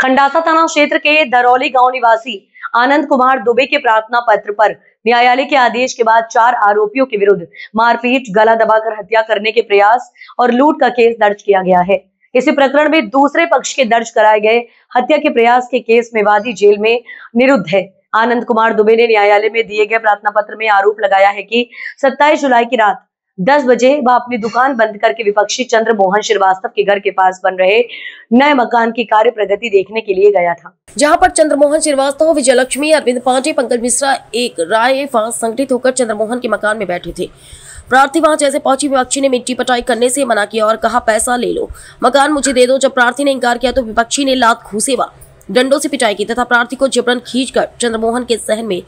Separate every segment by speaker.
Speaker 1: खंडासा थाना क्षेत्र के दरौली गांव निवासी आनंद कुमार दुबे के प्रार्थना पत्र पर न्यायालय के आदेश के बाद 4 आरोपियों के विरुद्ध मारपीट, गला दबाकर हत्या करने के प्रयास और लूट का केस दर्ज किया गया है। इसी प्रकरण में दूसरे पक्ष के दर्ज कराए गए हत्या के प्रयास के केस में वादी जेल में निरुद्ध है। आनंद कुमार दुबे ने न्यायालय में दिए गए प्रार्थना पत्र में आरोप लगाया है कि 27 जुलाई की रात 10 बजे वह अपनी दुकान बंद करके विपक्षी चंद्र मोहन श्रीवास्तव के घर के पास बन रहे नए मकान की कार्य प्रगति देखने के लिए गया था,
Speaker 2: जहां पर चंद्रमोहन श्रीवास्तव, विजयलक्ष्मी, अरविंद पांडे, पंकज मिश्रा एक राय फांस संगठित होकर चंद्रमोहन के मकान में बैठे थे। प्रार्थी वहां जैसे पहुंची, विपक्षी ने मिट्टी पटाई करने से मना किया और कहा पैसा ले लो, मकान मुझे दे दो। जब प्रार्थी ने इंकार किया तो विपक्षी ने लात, घूंसे व डंडों से पिटाई की तथा प्रार्थी को जबरन खींचकर चंद्रमोहन के सहन में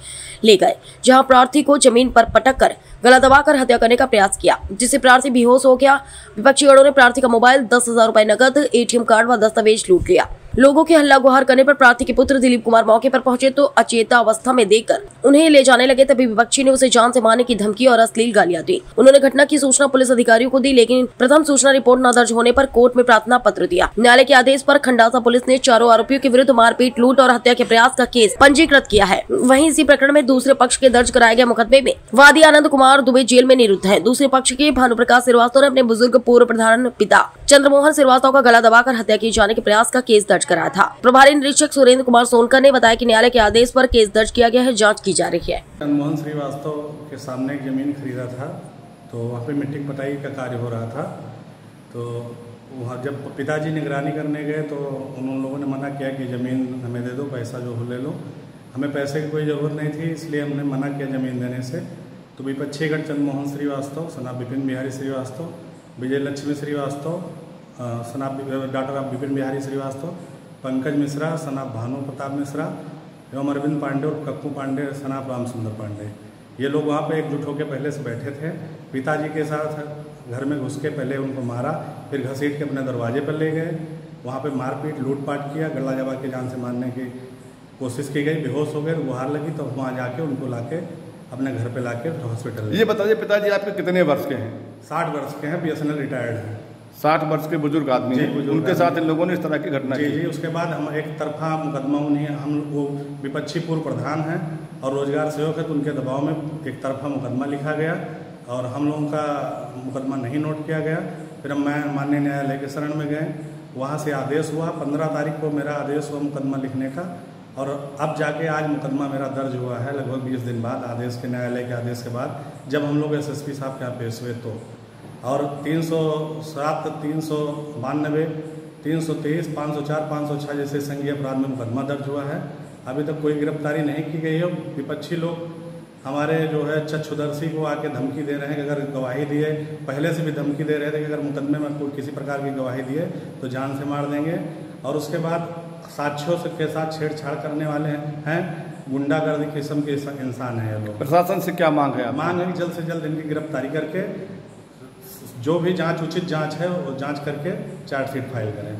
Speaker 2: ले गए, जहां प्रार्थी को जमीन पर पटककर गला दबाकर हत्या करने का प्रयास किया, जिससे प्रार्थी बेहोश हो गया। विपक्षी गणों ने प्रार्थी का मोबाइल, 10,000 रुपए नकद, ATM कार्ड व दस्तावेज लूट लिया। लोगों के हल्ला गुहार करने पर प्रार्थी के पुत्र दिलीप कुमार मौके पर पहुंचे तो अचेता अवस्था में देखकर उन्हें ले जाने लगे। तभी विपक्षी ने उसे जान से मारने की धमकी और अश्लील गालियां दी। उन्होंने घटना की सूचना पुलिस अधिकारियों को दी, लेकिन प्रथम सूचना रिपोर्ट न दर्ज होने पर कोर्ट में प्रार्थना पत्र दिया। न्यायालय के आदेश पर खंडासा पुलिस ने चारों आरोपियों के विरुद्ध मारपीट, लूट और हत्या के प्रयास का केस पंजीकृत किया है। वहीं इसी प्रकरण में दूसरे पक्ष के दर्ज कराए गए मुकदमे में वादी आनंद कुमार दुबे जेल में निरुद्ध है। दूसरे पक्ष के भानुप्रकाश श्रीवास्तव ने अपने बुजुर्ग पूर्व प्रधान पिता चंद्रमोहन श्रीवास्तव का गला दबाकर हत्या किए जाने के प्रयास का केस दर्ज कराया था। प्रभारी निरीक्षक सुरेंद्र कुमार सोनकर ने बताया कि न्यायालय के आदेश पर केस दर्ज किया गया है, जांच की जा रही है।
Speaker 3: चंद्रमोहन श्रीवास्तव के सामने एक जमीन खरीदा था, तो वहाँ पे मिट्टी पटाई का कार्य हो रहा था। तो वहाँ जब पिताजी निगरानी करने गए तो उन लोगों ने मना किया कि ज़मीन हमें दे दो, पैसा जो हो ले लो। हमें पैसे की कोई ज़रूरत नहीं थी, इसलिए हमने मना किया ज़मीन देने से। तो विपक्षीगण चंद्रमोहन श्रीवास्तव, सनाब विपिन बिहारी श्रीवास्तव, विजयलक्ष्मी श्रीवास्तव, सनाब डॉक्टर विपिन बिहारी श्रीवास्तव, पंकज मिश्रा, सनाब भानु प्रताप मिश्रा एवं अरविंद पांडे और कक्कू पांडे, सनाब राम सुंदर पांडे, ये लोग वहाँ पे एकजुट होकर पहले से बैठे थे। पिताजी के साथ घर में घुस के पहले उनको मारा, फिर घसीट के अपने दरवाजे पर ले गए। वहाँ पे मारपीट, लूटपाट किया, गला दबा के जान से मारने की कोशिश की गई। बेहोश हो गए, गुहार लगी, तो वहाँ जाके उनको लाके अपने घर पे लाके हॉस्पिटल।
Speaker 4: ये बताइए, पिताजी आपके कितने वर्ष के हैं?
Speaker 3: 60 वर्ष के हैं, BSNL रिटायर्ड हैं।
Speaker 4: 60 वर्ष के बुजुर्ग आदमी हैं, उनके साथ इन लोगों ने इस तरह की घटना की।
Speaker 3: जी, उसके बाद हम एक तरफा मुकदमा उन्हें, हम वो विपक्षी पूर्व प्रधान हैं और रोजगार सेवक है, तो उनके दबाव में एक तरफा मुकदमा लिखा गया और हम लोगों का मुकदमा नहीं नोट किया गया। फिर हम माननीय न्यायालय के शरण में गए, वहाँ से आदेश हुआ। 15 तारीख को मेरा आदेश हुआ मुकदमा लिखने का, और अब जाके आज मुकदमा मेरा दर्ज हुआ है लगभग 20 दिन बाद, आदेश के, न्यायालय के आदेश के बाद, जब हम लोग SSP साहब के यहाँ पेश हुए तो। और 307, 392, 323, 504, 506 जैसे संज्ञेय अपराध में मुकदमा दर्ज हुआ है। अभी तक कोई गिरफ्तारी नहीं की गई है। विपक्षी लोग हमारे जो है चक्षुदर्शी को आके धमकी दे रहे हैं कि अगर गवाही दिए, पहले से भी धमकी दे रहे थे कि अगर मुकदमे में कोई किसी प्रकार की गवाही दिए तो जान से मार देंगे। और उसके बाद साक्ष्यों के साथ छेड़छाड़ करने वाले हैं, गुंडागर्दी किस्म के इंसान हैं ये लोग।
Speaker 4: प्रशासन से क्या मांग है?
Speaker 3: मांग है कि जल्द से जल्द इनकी गिरफ्तारी करके जो भी जांच, उचित जांच है वो जांच करके चार्जशीट फाइल करें।